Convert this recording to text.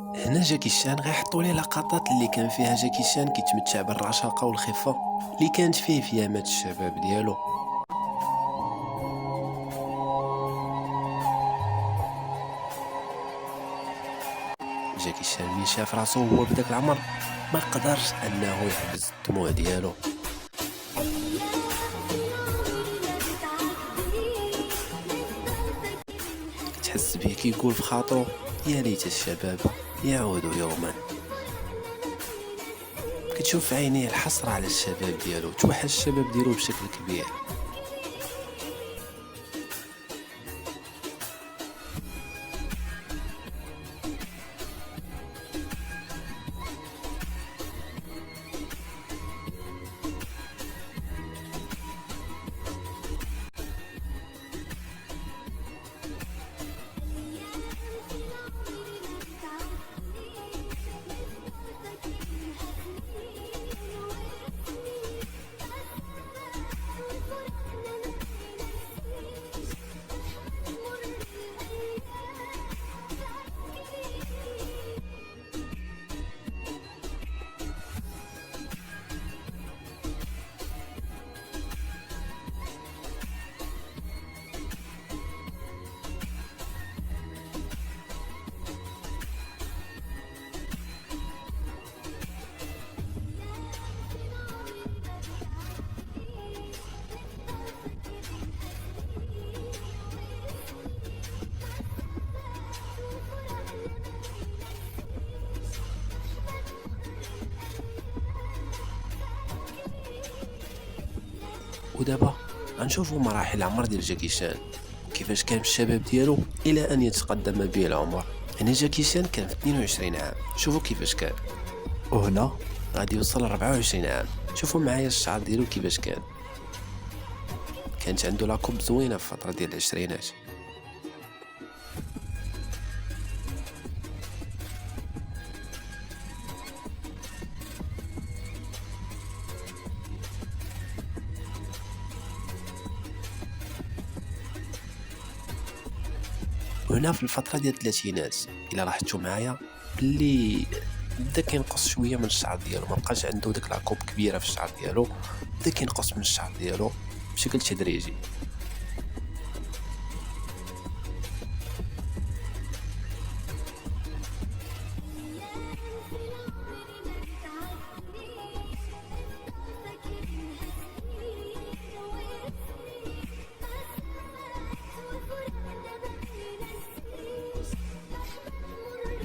هنا جاكي شان غيحطوا لي لقطات اللي كان فيها جاكي شان كيتمتع بالرشاقه والخفه اللي كانت فيه في ايامات الشباب ديالو. جاكي شان ملي شاف راسو هو بداك العمر ما قدرش انه يحبس الدموع ديالو. تحس بيه كيقول في خاطرو يا ليت الشباب يعود يوما. كتشوف في عينيه الحسرة على الشباب ديالو، توحش الشباب ديالو بشكل كبير. ودابا غنشوفوا مراحل العمر ديال جاكي شان، كيفاش كان في الشباب ديالو الى ان يتقدم به العمر. هنا جاكي شان كان في 22 عام، شوفوا كيفاش كان، وهنا غادي يوصل ل 24 عام. شوفوا معايا الشعر ديالو كيفاش كان، كانت عنده لاكوب زوينه في الفتره ديال العشرينات. وهنا في الفتره ديال الثلاثينات الا لاحظتوا معايا باللي بدا كينقص شويه من الشعر ديالو، ما بقاش عنده داك لاكوب كبيره في الشعر ديالو، بدا كينقص من الشعر ديالو بشكل تدريجي.